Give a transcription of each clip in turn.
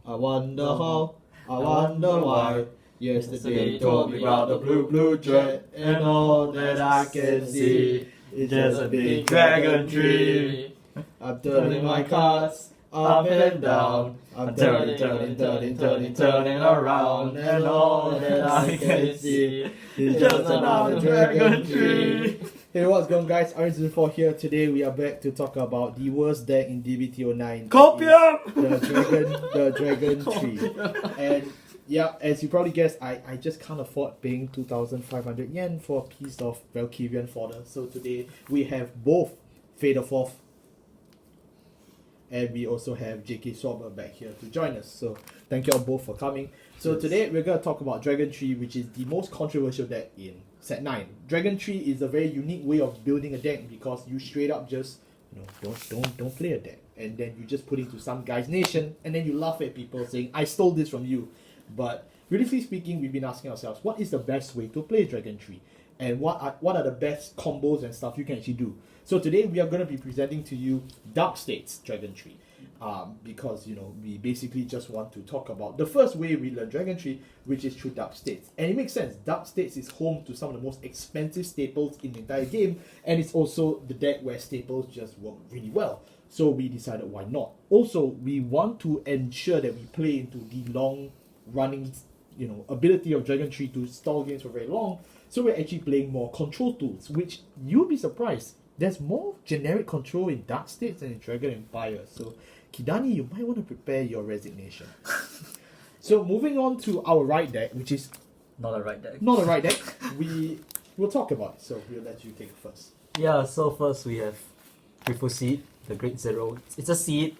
I wonder how, I wonder why. Yesterday told me about the blue jet, and all that I can see is just a big dragon tree. I'm turning my cards up and down. I'm turning around, and all that I can see is just another dragon tree. Hey, what's going on, guys? RZ4 here. Today we are back to talk about the worst deck in Dbt09. Copium! The Dragontree. And yeah, as you probably guessed, I just can't afford paying 2,500 yen for a piece of Valkyrian fodder. So today we have both Fade of Fourth, and we also have JK Swabber back here to join us. So thank you all both for coming. So today we're going to talk about Dragontree, which is the most controversial deck in Set 9. Dragontree is a very unique way of building a deck because you straight up just, don't play a deck. And then you just put into some guy's nation, and then you laugh at people saying, I stole this from you. But realistically speaking, we've been asking ourselves, what is the best way to play Dragontree? And what are the best combos and stuff you can actually do? So today we are going to be presenting to you Dark States Dragontree. Because, we basically just want to talk about the first way we learn Dragontree, which is through Dark States. And it makes sense. Dark States is home to some of the most expensive staples in the entire game, and it's also the deck where staples just work really well. So we decided why not. Also, we want to ensure that we play into the long running, ability of Dragontree to stall games for very long. So we're actually playing more control tools, which you'll be surprised. There's more generic control in Dark States than in Dragon Empire. So Kidani, you might want to prepare your resignation. So moving on to our right deck, which is Not a right deck. not a right deck, we'll talk about it. So we'll let you take it first. Yeah, so first we have Griffo Seed, the Great Zero. It's a seed,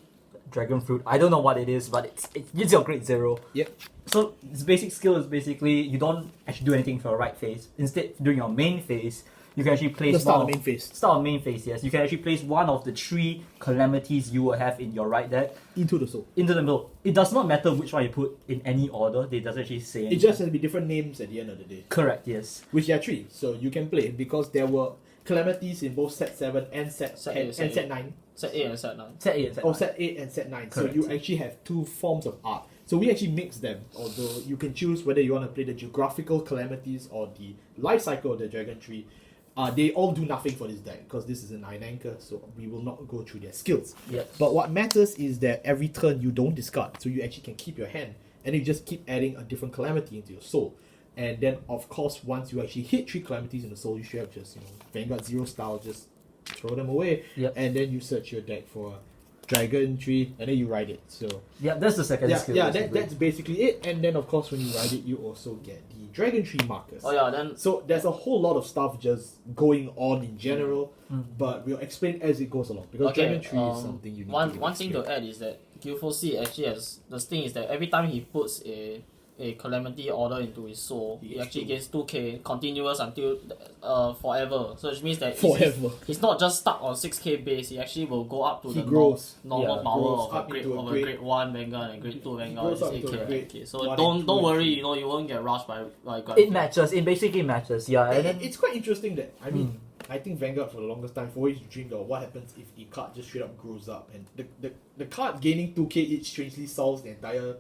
dragon fruit. I don't know what it is, but it gives you a Great Zero. Yep. So its basic skill is basically you don't actually do anything for your right phase. Instead, during your main phase, you can actually place Start of main phase. Start of main phase, yes. You can actually place one of the 3 calamities you will have in your right deck Into the soul. into the middle. It does not matter which one you put in any order. They doesn't actually say anything. It just has to be different names at the end of the day. Correct, yes. Which there are 3, so you can play because there were calamities in both set 7 and set 10 and set 9. Set 8 and set 9. Set 8 and set 9. Oh, set 8 and set 9. Correct. So you actually have 2 forms of art. So we actually mix them, although you can choose whether you want to play the geographical calamities or the life cycle of the Dragontree. They all do nothing for this deck because this is a 9 anchor, so we will not go through their skills. Yes. But what matters is that every turn you don't discard, so you actually can keep your hand, and you just keep adding a different calamity into your soul. And then, of course, once you actually hit 3 calamities in the soul, you should have just, Vanguard 0 style, just throw them away. Yep. And then you search your deck for Dragontree, and then you ride it. So Yeah, that's the second skill. yeah, basically. that's basically it. And then, of course, when you ride it, you also get the Dragontree markers. Oh yeah, then So there's a whole lot of stuff just going on in general, but we'll explain as it goes along because Dragontree is something you need to one thing to add is that Griphogila actually has the thing is that every time he puts a calamity order into his soul, he actually gets 2k continuous until forever. So which means that he's not just stuck on 6k base, he actually will go up to He the grows. normal Yeah, power grows of up a grade into a of a grade- grade 1 Vanguard and grade 2 Vanguard grows is up into a 8k. grade Okay. So 1 and don't 2 worry, and you won't get rushed by It matches. It basically matches. Yeah, and then It's quite interesting that, I think Vanguard for the longest time always dreamed of what happens if the card just straight up grows up, and the card gaining 2k each strangely solves the entire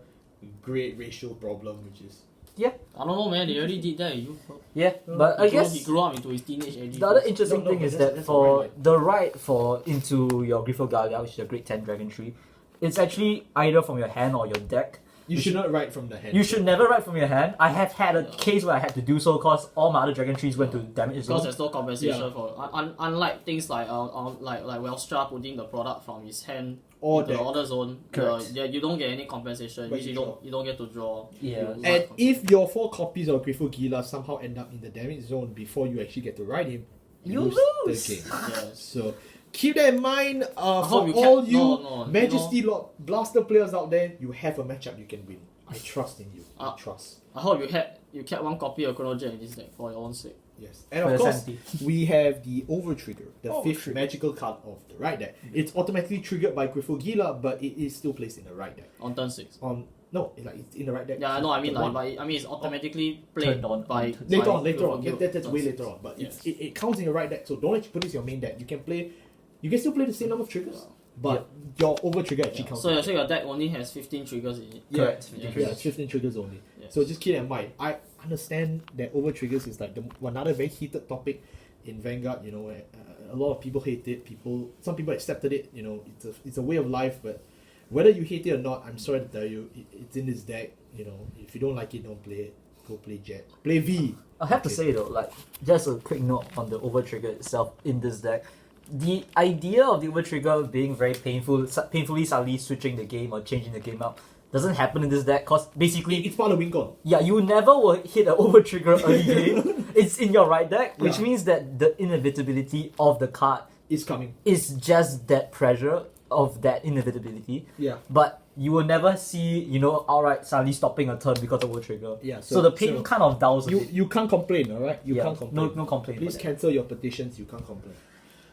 grade ratio problem, which is yeah, I don't know, man, they already did that. but I guess he grew up into his teenage age. the other interesting No, thing but is that's- that that's for alright. the right for into your Griphogila, which is a grade 10 dragon tree, it's actually either from your hand or your deck. you should not write from the hand. You should never write from your hand. I have had a case where I had to do so because all my other dragon trees went to damage Because zone. there's no compensation Yeah. for unlike things like Welstra putting the product from his hand Or into the deck. order zone. Correct. You don't get any compensation. But Which you you don't get to draw. Yeah. You And lose if your 4 copies of Griphogila somehow end up in the damage zone before you actually get to ride him, You lose lose. the game. Yes. So keep that in mind for hope you all kept- you no, Majesty Lord Blaster players out there. You have a matchup you can win. I trust in you. I trust. I hope you kept one copy of Chrono Jet in this deck for your own sake. Yes, and For of your course sanity. we have the Over Trigger, the 5th Over-trigger. magical card of the right deck. It's automatically triggered by Griphogila, but it is still placed in the right deck. On turn 6. It's in the right deck. Yeah, I know. I mean, The like, one- but it's automatically played Turned on by turn later by on. Griphogila That's turn way 6. later on, but Yes. it counts in your right deck. So don't actually put this in your main deck. You can still play the same number of triggers. but your over trigger actually counts. So your deck only has 15 triggers in it. Correct. 15 15 triggers. 15 triggers only. Yes. So just keep that in mind. I understand that over triggers is like another very heated topic in Vanguard. You know, where a lot of people hate it. Some people accepted it. You know, it's a way of life. But whether you hate it or not, I'm sorry to tell you, it's in this deck. You know, if you don't like it, don't play it. Go play Jet. Play V. I have to say though, like just a quick note on the over trigger itself in this deck. The idea of the over trigger being very painfully suddenly switching the game or changing the game up doesn't happen in this deck because basically It's part of Wincon. yeah, you never will hit an over trigger early game. It's in your right deck, which Yeah. means that the inevitability of the card It's coming. is just that pressure of that inevitability. Yeah. But you will never see, you know, outright suddenly stopping a turn because of over trigger. Yeah, So, the pain so kind of dulls a bit. You can't complain, alright? You Yeah, can't complain. no complaint Please about that. cancel your petitions, you can't complain.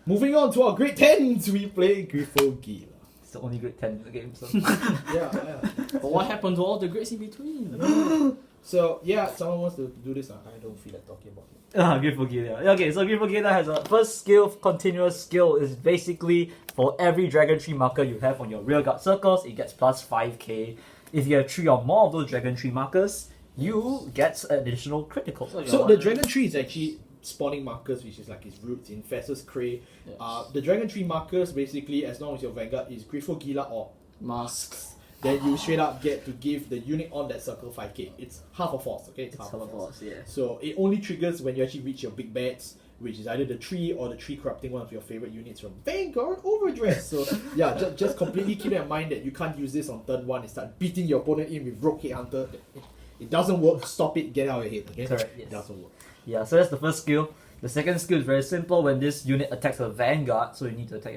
Moving on to our grade 10s, we play Griphogila. It's the only grade 10 in the game, so. Yeah. But what happened to all the grades in between? So, yeah, someone wants to do this. I don't feel like talking about it. Griphogila. Okay, so Griphogila has a first skill, continuous skill is basically for every Dragontree marker you have on your rearguard circles, it gets plus 5k. If you have 3 or more of those Dragontree markers, you get additional critical. So the Dragontree is actually spawning markers, which is like its roots in Fessus Cray. Yes. The Dragontree markers, basically, as long as your Vanguard is Griphogila or Masks. then you straight up get to give the unit on that circle 5k. It's half a force, okay? It's half a force. yeah. So it only triggers when you actually reach your big bets, which is either the tree or the tree corrupting one of your favorite units from Vanguard Overdress. So yeah, just completely keep in mind that you can't use this on turn 1 and start beating your opponent in with Rogue Headhunter. It doesn't work. Stop it. Get out of your head. Okay? Correct, yes. It doesn't work. Yeah, so that's the first skill. The second skill is very simple. When this unit attacks a Vanguard, so you need to attack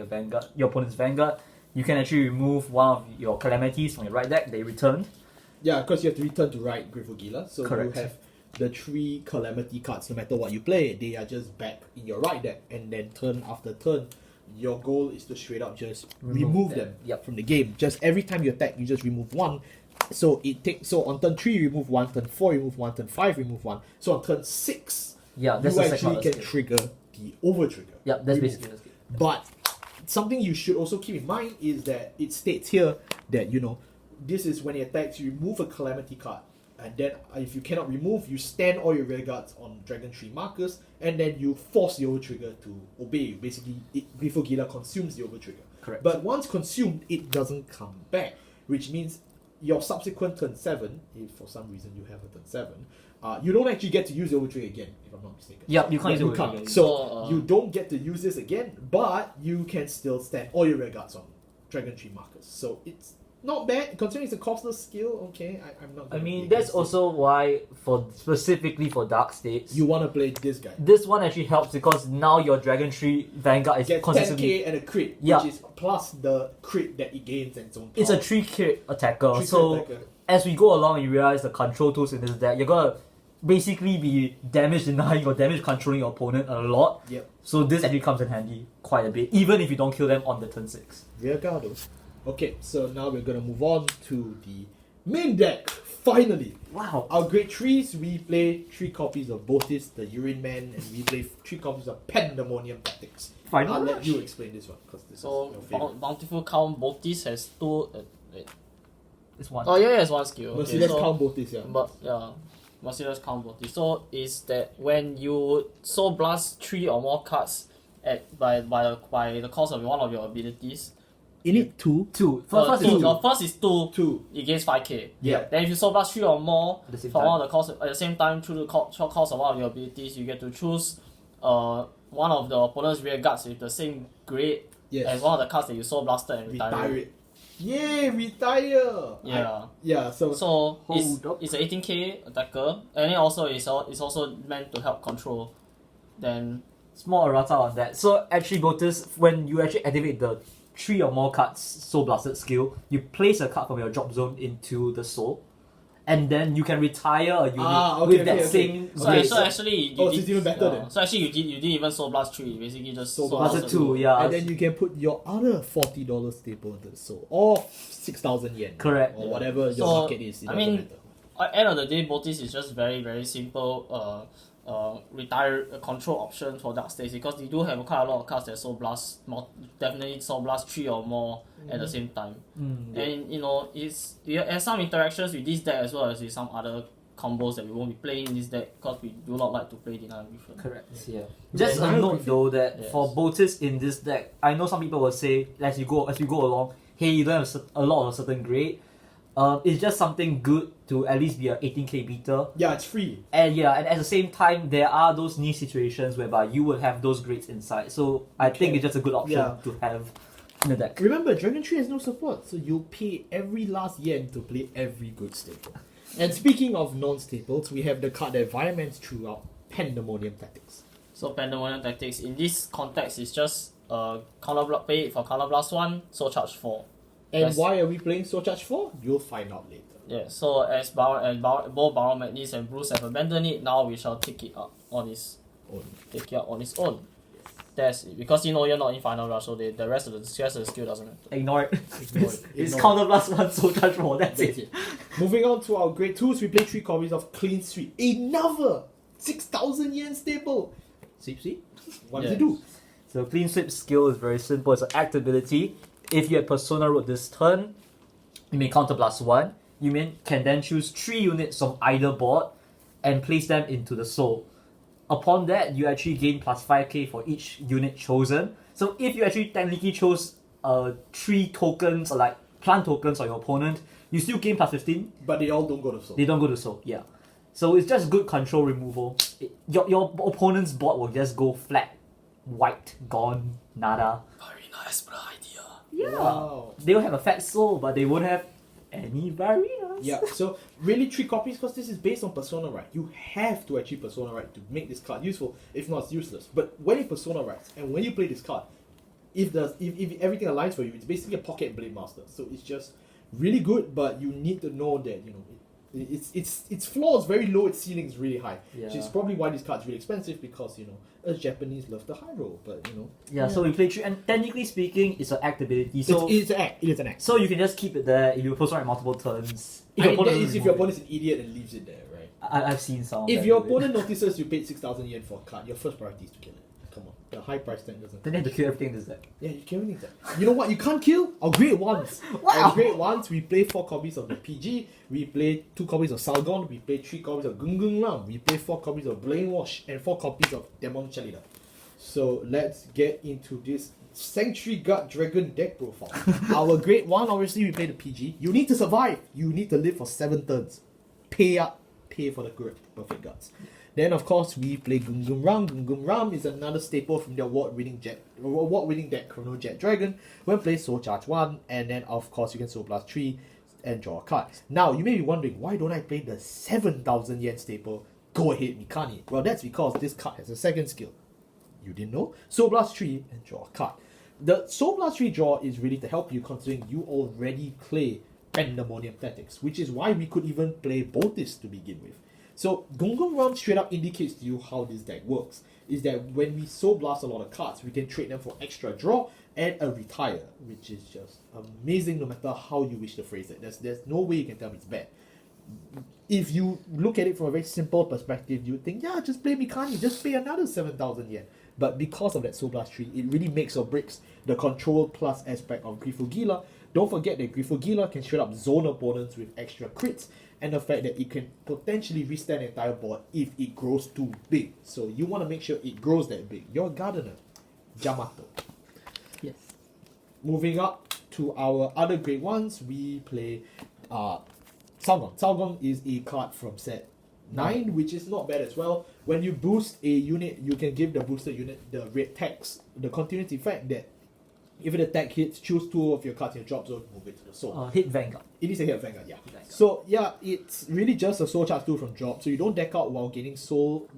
your opponent's Vanguard, you can actually remove one of your calamities from your right deck. They returned. Yeah, because you have to return to right Griphogila. So Correct. you have the 3 calamity cards. No matter what you play, they are just back in your right deck. And then turn after turn, your goal is to straight up just remove them Yep. from the game. Just every time you attack, you just remove 1. So on turn 3 remove 1, turn 4 remove 1, turn 5 remove 1. So on turn 6, Yeah, that's you the second actually part can of the skill. trigger the over trigger. Yeah, that's Remove. basically the skill. But something you should also keep in mind is that it states here that, you know, this is when it attacks, you remove a calamity card. And then if you cannot remove, you stand all your rear guards on Dragontree markers, and then you force the over trigger to obey. Basically, Griphogila consumes the over trigger. Correct. But once consumed, it doesn't come back, which means your subsequent turn 7, if for some reason you have a turn 7, you don't actually get to use the over trigger again, if I'm not mistaken. Yeah, you can't use You over can't. trigger. So you don't get to use this again, but you can still stand all your rear guards on Dragontree markers. So it's not bad, considering it's a costless skill. Okay, I'm not. I gonna mean, be that's against also why, specifically for Dark States, it. You want to play this guy. this one actually helps because now your Dragontree Vanguard is Get consistently. 10k and a crit, Yeah. which is plus the crit that it gains and its own. It's a power. 3-crit attacker. 3 crit So attacker. as we go along, you realize the control tools in this deck, you're gonna basically be damage denying or damage controlling your opponent a lot. Yep. So this actually comes in handy quite a bit, even if you don't kill them on the turn 6. Rear Gardos. Okay, so now we're gonna move on to the main deck. Finally, Wow. our grade 3s, we play 3 copies of Botis, the Urine Man, and we play 3 copies of Pandemonium Tactics. Final I'll let Rush. you explain this one because this So is your favorite. Bountiful Count Botis has 2. Wait. It's one. Oh yeah, it's 1 skill. Okay, Merciless so, count Botis, yeah. But yeah, Merciless Count Botis. So is that when you Soul Blast 3 or more cards by the cost of one of your abilities. You need 2. 2. First, is 2. your first is 2. 2. It gains 5k. Yeah. Then if you Soul Blast 3 or more At the same for time. one of the cost at the same time through the short cost of one of your abilities, you get to choose one of the opponent's rear guards with the same grade Yes. as one of the cards that you Soul Blasted and Retire retire. it. Yay, retire! Yeah. Yeah, so So Hold up. it's an 18k attacker, and then also it's also meant to help control. Then Small errata on that. So actually notice when you actually activate the 3 or more cards Soul Blasted skill, you place a card from your drop zone into the soul, and then you can retire a unit with that same so, grade. so actually you Oh, so it's even better then. So actually you didn't even Soul Blast 3, basically just Soul Soul Blasted Blasted 2, yeah. and then you can put your other $40 staple into the soul, or 6,000 yen. Correct. Or Yeah. whatever your So, market is. It I doesn't mean, matter. At the end of the day, Botis is just very, very simple. retire control option for Dark States because they do have quite a lot of cards that Soul Blast, definitely Soul Blast 3 or more at the same time. And you know, it has some interactions with this deck as well as with some other combos that we won't be playing in this deck because we do not like to play Denial Griffin. Correct. Yeah. Just a note though that for Botis in this deck, I know some people will say as you go along, hey, you don't have a lot of a certain grade. It's just something good to at least be a 18k beater. Yeah, it's free. And at the same time, there are those niche situations whereby you will have those grades inside. So I think it's just a good option to have in the deck. Remember, Dragontree has no support, so you'll pay every last yen to play every good staple. And speaking of non-staples, we have the card that environments throughout Pandemonium Tactics. So Pandemonium Tactics in this context is just pay it for counter blast 1, so charge 4. And why are we playing Soul Charge 4? You'll find out later. Yeah, so as both Baron Magnus and Bruce have abandoned it, now we shall take it up on its own. Take it up on its own. That's it. Because you know you're not in Final Rush, so the rest of the skill doesn't matter. Ignore it. It's counter plus 1 soul charge 4, that's it. Moving on to our grade 2s, we play 3 copies of Clean Sweep. Another 6,000 yen staple. Sweep. What does it do? So Clean Sweep skill is very simple. It's an act ability. If you have Persona Road this turn, you may counter plus 1. You can then choose 3 units from either board and place them into the soul. Upon that, you actually gain plus 5k for each unit chosen. So if you actually technically chose 3 tokens or like plant tokens on your opponent, you still gain plus 15. But they all don't go to soul. They don't go to soul, yeah. So it's just good control removal. Your opponent's board will just go flat, white, gone, nada. Very nice idea. Yeah. Wow. They'll have a fat soul, but they won't have any variants. Yeah, so really 3 copies because this is based on Persona Right. You have to achieve Persona Right to make this card useful. If not, it's useless. But when you Persona Right and when you play this card, if everything aligns for you, it's basically a pocket Blade Master. So it's just really good, but you need to know that its floor is very low, its ceiling is really high. Yeah. Which is probably why this card's really expensive because us Japanese love the high roll, but Yeah, so we play 3, and technically speaking, it's an act ability. So it's an act. It is an act. So you can just keep it there if you post on multiple turns. If your opponent's an idiot and leaves it there, right? I've seen some. If your opponent notices you paid 6,000 yen for a card, your first priority is to kill it. Come on, the high price tag doesn't. Then they have to kill everything in this deck. Yeah, you kill everything. You know what? You can't kill. Our grade ones. Wow. Our grade ones. We play 4 copies of the PG. We play 2 copies of Salgon. We play 3 copies of Gungung Ram. We play 4 copies of Brainwash and 4 copies of Demon Chalida. So let's get into this Sanctuary Guard Dragon deck profile. Our grade 1, obviously, we play the PG. You need to survive. You need to live for 7 turns. Pay up. Pay for the perfect guards. Then, of course, we play Gungung Ram. Gungung Ram is another staple from the award-winning deck Chrono Jet Dragon. When played, Soul Charge 1, and then, of course, you can Soul Blast 3 and draw a card. Now, you may be wondering, why don't I play the 7,000 yen staple? Go ahead, Mikani. Well, that's because this card has a second skill. You didn't know? Soul Blast 3 and draw a card. The Soul Blast 3 draw is really to help you considering you already play Pandemonium Tactics, which is why we could even play Botis to begin with. So Gungung Ram straight up indicates to you how this deck works. Is that when we Soul Blast a lot of cards, we can trade them for extra draw and a retire, which is just amazing no matter how you wish to phrase it. There's no way you can tell me it's bad. If you look at it from a very simple perspective, you would think, yeah, just play Mikani, just pay another 7,000 yen. But because of that Soul Blast 3, it really makes or breaks the control plus aspect of Griphogila. Don't forget that Griphogila can straight up zone opponents with extra crits, and the fact that it can potentially restand the entire board if it grows too big. So you want to make sure it grows that big. You're a gardener. Jamato. Yes. Moving up to our other grade ones, we play Salgon. Salgon is a card from set 9, which is not bad as well. When you boost a unit, you can give the boosted unit the red text, the continuity effect that if an attack hits, choose 2 of your cards in your drop zone, move it to the soul. Hit Vanguard. It is a hit Vanguard, yeah. Vanguard. So yeah, it's really just a soul charge 2 from drop, so you don't deck out while gaining soul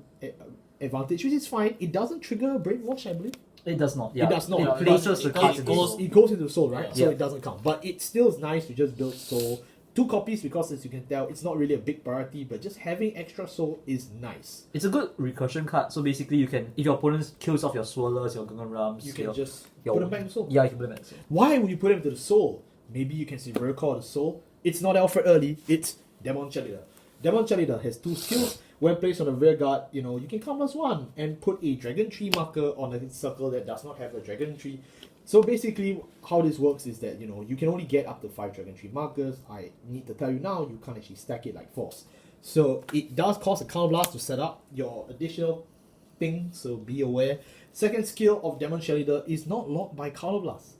advantage, which is fine. It doesn't trigger Brainwash, I believe. It does not. Yeah. It does not. It places the cards in the soul. It goes into soul, right? Yeah. So it doesn't count. But it still is nice to just build soul. 2 copies because as you can tell, it's not really a big priority, but just having extra soul is nice. It's a good recursion card, so basically you can, if your opponent kills off your Swirlers, your Gungan Rams, You can just your, put them back in the soul. Yeah, you can put them back in the soul. Why would you put them to the soul? Maybe you can see Recall the soul. It's not Alfred Early, it's Demon Chalida. Demon Cheerleader has 2 skills. When placed on a rear guard, you can come as 1 and put a Dragontree marker on a circle that does not have a Dragontree. So basically, how this works is that, you can only get up to 5 Dragontree markers. I need to tell you now, you can't actually stack it like Force. So it does cost a Counterblast to set up your additional thing, so be aware. Second skill of Demon Cheerleader is not locked by Counterblast.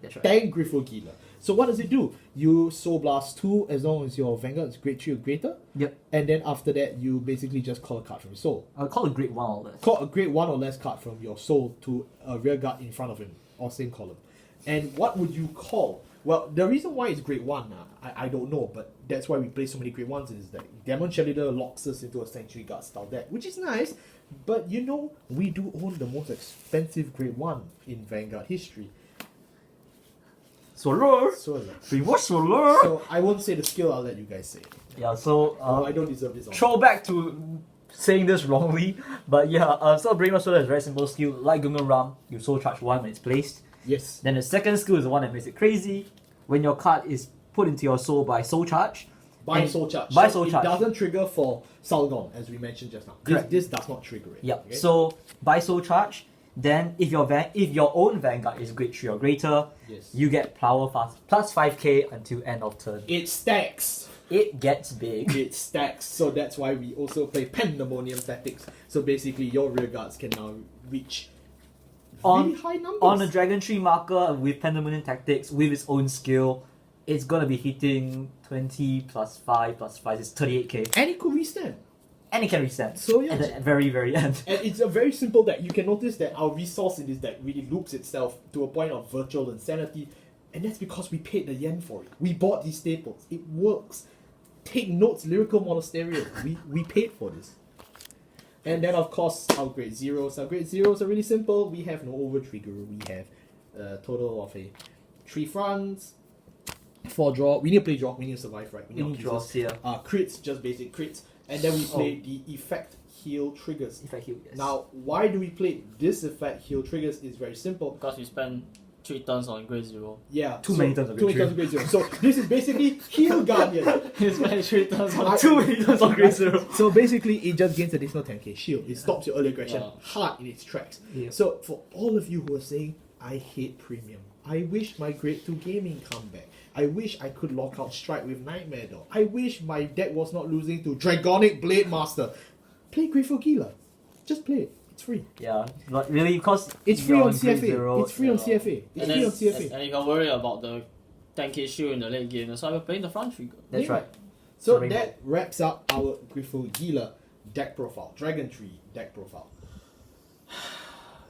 That's right. Thank Griphogila. So what does it do? You Soul Blast 2 as long as your Vanguard is grade 3 or greater. Yep. And then after that, you basically just call a card from your soul. I'll call it grade 1 or less. Call a grade 1 or less card from your soul to a rear guard in front of him, or same column. And what would you call? Well, the reason why it's grade 1, I don't know, but that's why we play so many grade 1s is that Demon Cheerleader locks us into a Sanctuary Guard style deck, which is nice, but we do own the most expensive grade 1 in Vanguard history. Solar! So, Reverse Solar! so I won't say the skill, I'll let you guys say it. Yeah, so I don't deserve this. throwback to saying this wrongly, but yeah, so Reverse Solar is a very simple skill. Like Gungan Ram, you soul charge 1 when it's placed. Yes. Then the second skill is the one that makes it crazy. When your card is put into your soul by soul charge. By soul charge. By soul charge. It doesn't trigger for Salgon, as we mentioned just now. Correct. This does not trigger it. Yep. Okay? So by soul charge, then if your own Vanguard is grade 3 or greater, Yes. you get power fast plus 5k until end of turn. It stacks. It gets big. It stacks. So that's why we also play Pandemonium Tactics. So basically, your rear guards can now reach really high numbers. On a Dragontree marker with Pandemonium Tactics with its own skill, it's gonna be hitting 20 plus 5 plus 5 is 38k. And it could restand. And it can reset. So yeah. At the very, very end. And it's a very simple deck. You can notice that our resource in this deck really loops itself to a point of virtual insanity. And that's because we paid the yen for it. We bought these staples. It works. Take notes, Lyrical Monasterium. We paid for this. And then of course our grade zeros. Our grade zeros are really simple. We have no over trigger. We have a total of 3 fronts, 4 draw. We need to play draw. We need to survive, right? We need draws here. Crits, just basic crits. And then we play the effect heal triggers. Effect heal, yes. Now, why do we play this effect heal triggers is very simple. Because we spend 3 turns on grade 0. Yeah. Too many turns on Too many turns on grade 0. So this is basically heal guardian. We spend 3 turns on Too many turns on grade 0. So basically, it just gains additional 10k shield. It stops your early aggression Yeah. hard in its tracks. Yeah. So for all of you who are saying, I hate premium, I wish my grade 2 gaming come back. I wish I could lock out Strike with Nightmare Doll. I wish my deck was not losing to Dragonic Blade Master. Play Griphogila. Just play it. It's free. Yeah, but really, because It's free you're on grade CFA. 0, It's free on yeah. CFA. It's And free then, on CFA. and if you're worried about the 10k shield in the late game, that's why we're playing the front trigger. That's Yeah. right. So Rainbow. that wraps up our Griphogila deck profile, Dragontree deck profile.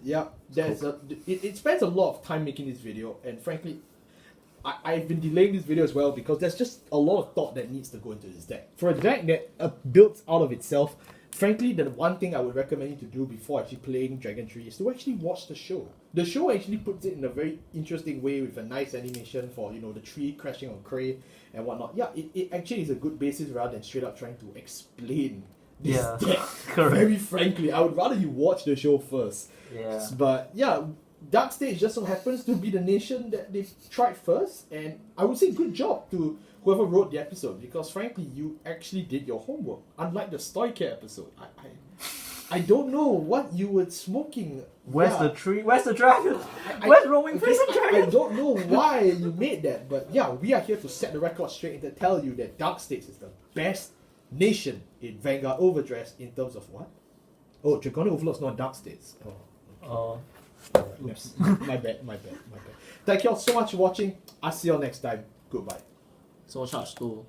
Yeah, it spends a lot of time making this video, and frankly, I've been delaying this video as well because there's just a lot of thought that needs to go into this deck. For a deck that builds out of itself, frankly, the one thing I would recommend you to do before actually playing Dragontree is to actually watch the show. The show actually puts it in a very interesting way with a nice animation for, the tree crashing on Cray and whatnot. Yeah, it actually is a good basis rather than straight up trying to explain this Yeah, deck. correct. Very frankly, I would rather you watch the show first. Yeah. But yeah, Dark States just so happens to be the nation that they tried first, and I would say good job to whoever wrote the episode because frankly, you actually did your homework. Unlike the Stoica episode, I don't know what you were smoking. Where's Yeah. the tree? Where's the dragon? I- Where's roaming okay, prison I dragon? don't know why you made that, but yeah, we are here to set the record straight and to tell you that Dark States is the best nation in Vanguard Overdress in terms of what? Oh, Dragonic Overlord's not Dark States. Oh. Oops. my bad. Thank you all so much for watching. I'll see you all next time. Goodbye. So charge 2.